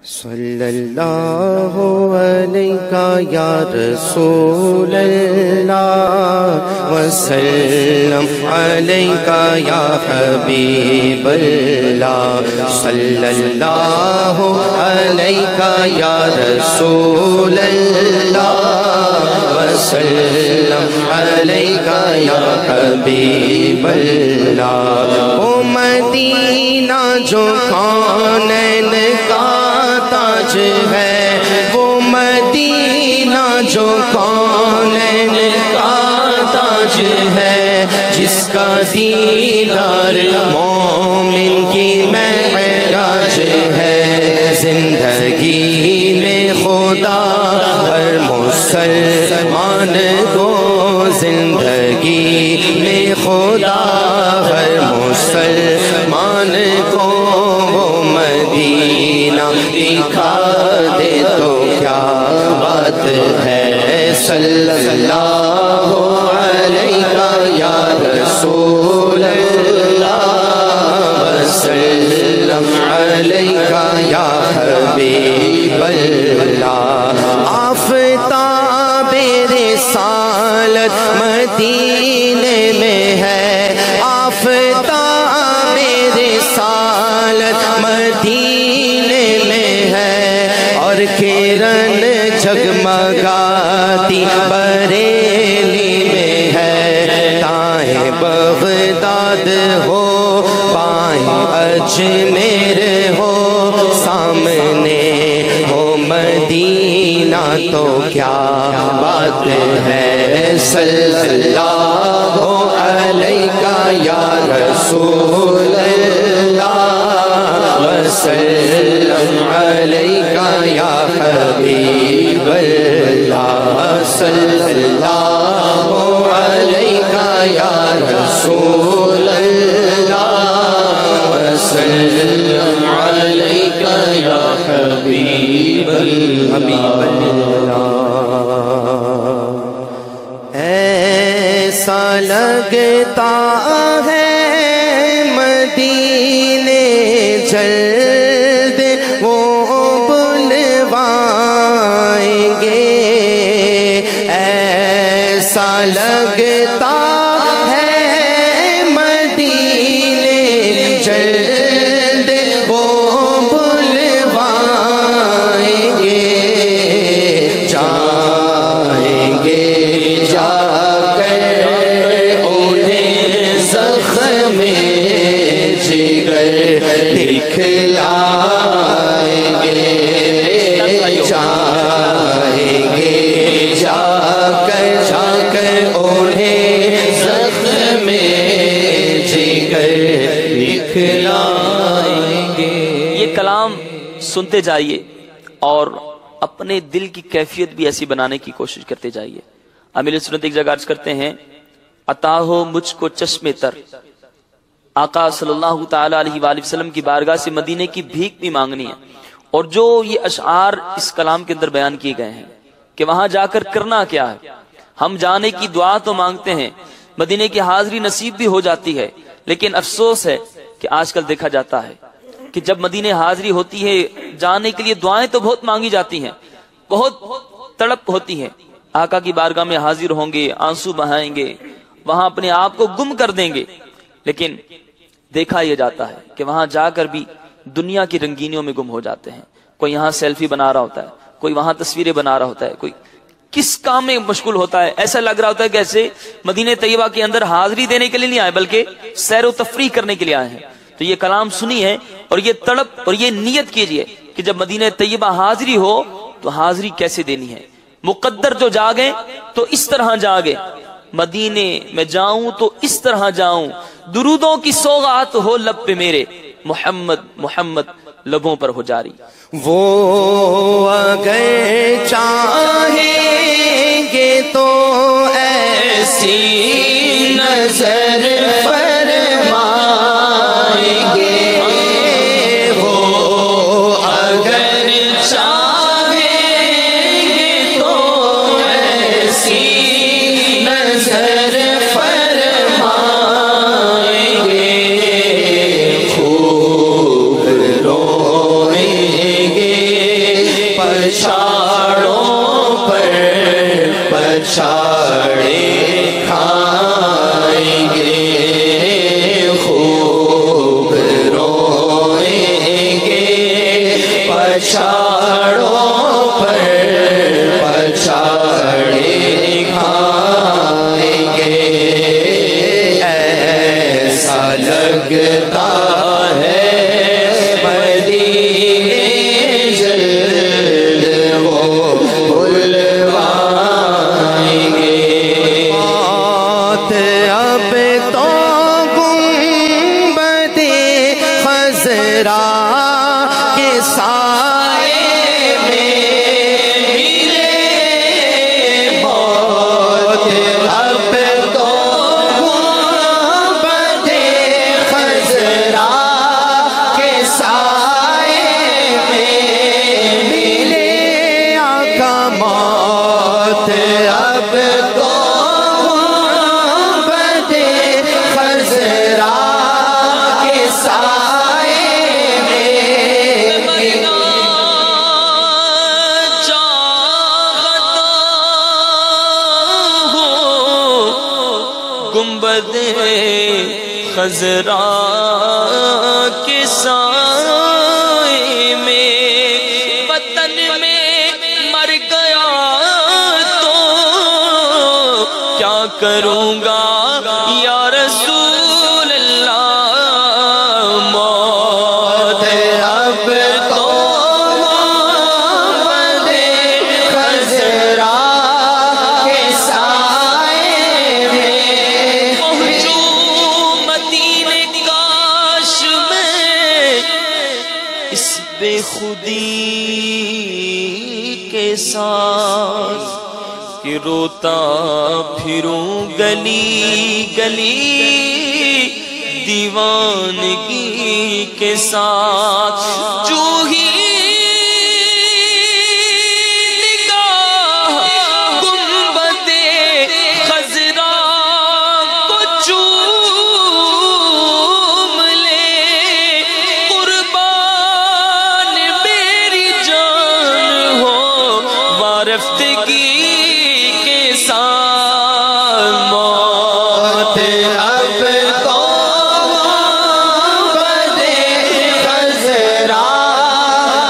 صلی اللہ علیہ یا رسول اللہ وسلم علیہ یا حبیب اللہ صلی اللہ علیہ یا رسول اللہ وسلم علیہ یا حبیب اللہ۔ وہ مدینہ جو کونین کا تاج ہے، وہ مدینہ جو کونین کا تاج ہے، جس کا دیدار مومن کی معراج ہے۔ زندگی میں خدا ہر مسلمان کو، زندگی میں خدا ہر مسلمان کو وہ مدینہ دکھا دے تو کیا بات ہے۔ صلی اللہ علیہ یا رسول اللہ وسلم علیہ یا حبیب اللہ۔ آفتاب رسالت مدینے میں ہے، آفتاب رسالت مدینے میں ہے، اور کرن جگمگاتی بریلی میں ہے۔ دائیں بغداد ہو بائیں اجمیر ہو، سامنے ہو مدینہ تو کیا بات ہے۔ صلی اللہ علیہ یا رسول اللہ وسلم علیہ یا حبیب اللہ۔ صلی اللہ علیہ یا رسول اللہ وسلم علیہ یا حبیب اللہ۔ ایسا لگتا ہے مدینے جلد وہ بلوائیں گے، ایسا لگتا ہے مدینے جلد وہ بلوائیں گے۔ جائیں گے جا کر انہیں زخم جگر دکھلائیں گے، جائیں گے جا کر انہیں زخم جگر دکھلائیں گے۔ یہ کلام سنتے جائیے اور اپنے دل کی کیفیت بھی ایسی بنانے کی کوشش کرتے جائیے۔ امیر سنت ایک جگہ عرض کرتے ہیں، عطا ہو مجھ کو چشم تر، آقا صلی اللہ تعالی علیہ وآلہ وسلم کی بارگاہ سے مدینے کی بھیک بھی مانگنی ہے۔ اور جو یہ اشعار اس کلام کے اندر بیان کیے گئے ہیں کہ وہاں جا کر کرنا کیا ہے، ہم جانے کی دعا تو مانگتے ہیں، مدینے کی حاضری نصیب بھی ہو جاتی ہے، لیکن افسوس ہے کہ آج کل دیکھا جاتا ہے کہ جب مدینے حاضری ہوتی ہے، جانے کے لیے دعائیں تو بہت مانگی جاتی ہیں، بہت تڑپ ہوتی ہے، آقا کی بارگاہ میں حاضر ہوں گے، آنسو بہائیں گے، وہاں اپنے آپ کو گم کر دیں گے، لیکن دیکھا یہ جاتا ہے کہ وہاں جا کر بھی دنیا کی رنگینیوں میں گم ہو جاتے ہیں۔ کوئی یہاں سیلفی بنا رہا ہوتا ہے، کوئی وہاں تصویریں بنا رہا ہوتا ہے، کوئی کس کام میں مشغول ہوتا ہے، ایسا لگ رہا ہوتا ہے کہ ایسے مدینہ طیبہ کے اندر حاضری دینے کے لیے نہیں آئے بلکہ سیر و تفریح کرنے کے لیے آئے ہیں۔ تو یہ کلام سنی ہے اور یہ تڑپ اور یہ نیت کیجئے کہ جب مدینہ طیبہ حاضری ہو تو حاضری کیسے دینی ہے۔ مقدر جو جاگے تو اس طرح جاگے، مدینے میں جاؤں تو اس طرح جاؤں، درودوں کی سوغات ہو لب پہ میرے، محمد محمد لبوں پر ہو جاری۔ وہ اگر چاہیں گے تو ایسی نظر فرمائیں گے، وہ اگر چاہیں گے تو ایسی نظر فرمائیں گے، خوب روئیں گے چھاڑوں پر پچھاڑے کھائیں گے، خوب روئیں گے پچھاڑوں پر پچھاڑے کھائیں گے، ایسا لگتا ہے گنبد خضرا کے سائے میں، وطن میں مر گیا تو کیا کروں گا یا رسول اللہ، موت اب تو گنبد خضرا کے سائے میں، بے خودی کے ساتھ کہ روتا پھروں گلی گلی دیوانگی کے ساتھ، جو ہی نگاہ گنبد خضرا کو چوم لے، قربان میری جان ہو وارفتگی کے ساتھ، موت اب تو گنبد خضرا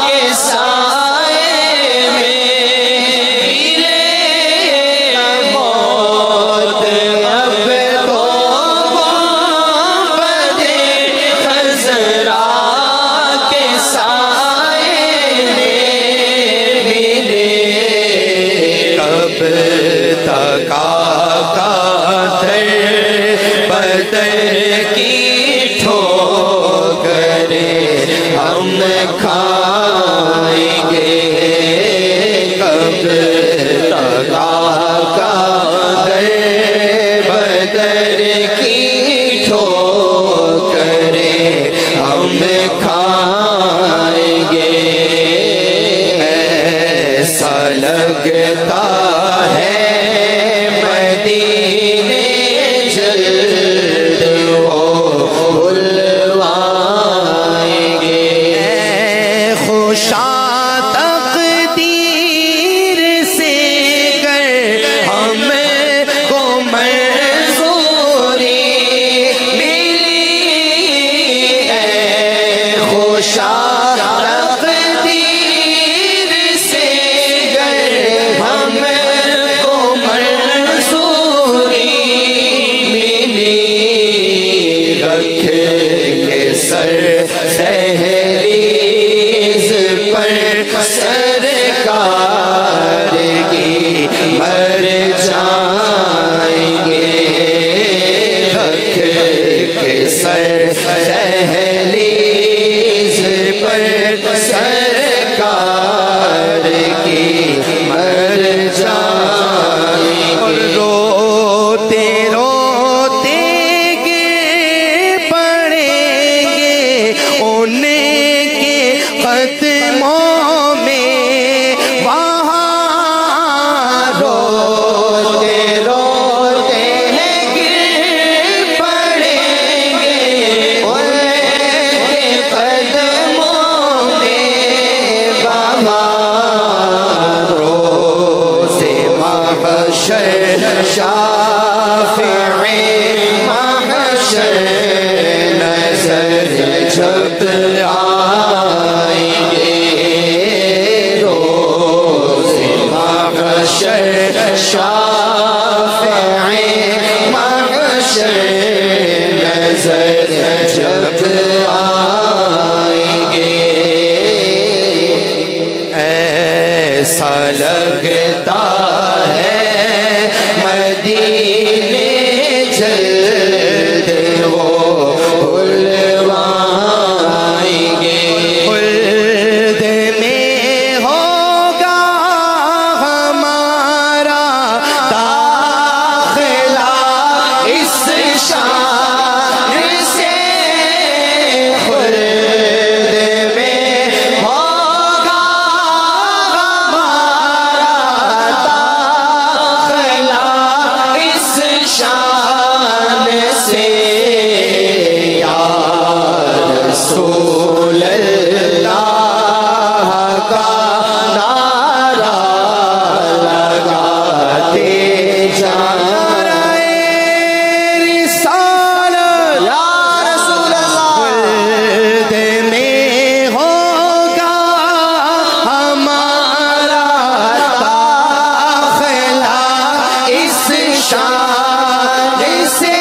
کے سائے میں ملے، موت اب تو گنبد خضرا کے سائے میں ملے، کب تک آقا در بدر کی ٹھوکریں ہم کھائیں گے، کب تک آقا در بدر کی ٹھوکریں ہم کھائیں گے، ایسا لگتا ہے مدینے جلد وہ بلوائیں گے، خوشا تقدیر سے گر ہم کو منظوری ملی، اے خوشا تقدیر سے گر ہم کو منظوری ملی، رکھ کے سر دہلیز پر سرکار کی مر جائیں گے، رکھ کے سر دہلیز پر سرکار کی مر جائیں گے، اور روتے روتے گر پڑیں گے ان کے قدموں میں، وہاں روتے روتے گر پڑیں گے ان کے قدموں میں، وہاں ایسا لگتا ہے مدینے جلد وہ بلوائیں گے، خلد میں ہوگا ہمارا داخلہ اس شان سے، خلد میں ہوگا ہمارا داخلہ اس شان سے، یا رسول اللہ کا نعرہ لگاتے جانا، رسالت یا رسول اللہ، خلد میں ہوگا ہمارا داخلہ اس شان سے،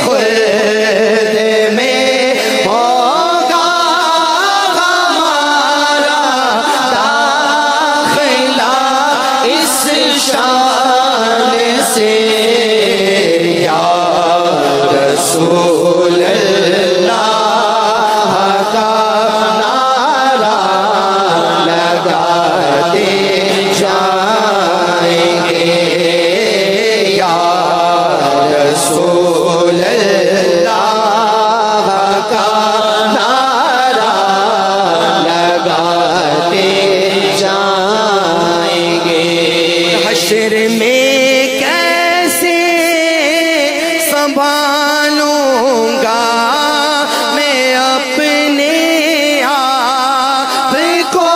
خلد میں ہوگا ہمارا داخلہ اس شان سے، یا رسول اللہ کا نعرہ لگاتے جائیں گے، یا رسول اللہ کا نعرہ لگاتے جائیں گے، حشر میں کیسے سنبھالوں گا میں اپنے آپ کو،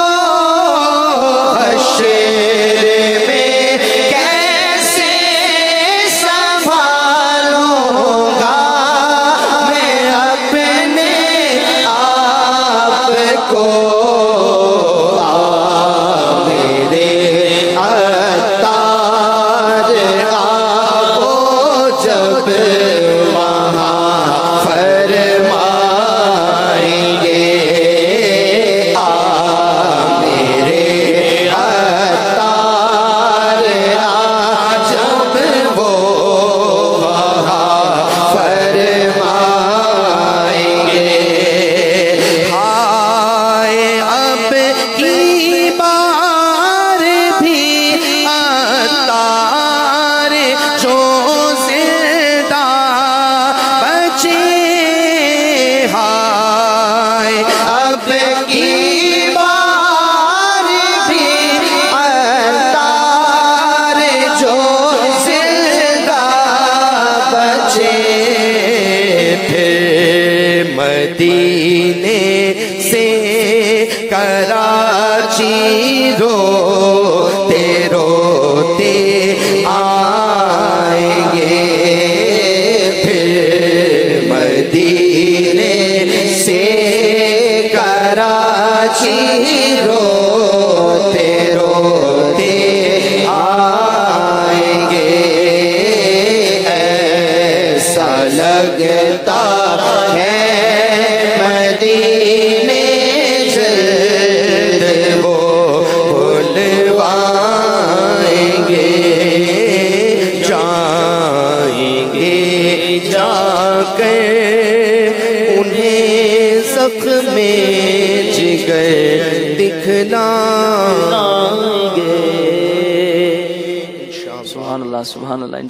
حشر میں کیسے سنبھالوں گا میں اپنے آپ کو، میرے عطار آبو جب وہاں فرمائیں گے، میرے عطار جب وہ وہاں فرمائیں گے، ہائے اب کی بار بھی عطار جو زندہ بچے، ہائے اب کی بار بھی عطار جو زندہ بچے، پھر مدینے سے کراچی روتے روتے آئیں گے، پھر مدینے سے کراچی روتے روتے آئیں گے، ایسا لگتا ہے مدینے جلد وہ بلوائیں گے، جائیں گے جا کر انہیں زخم جگر دکھلائیں گے، سبحان اللہ سبحان اللہ۔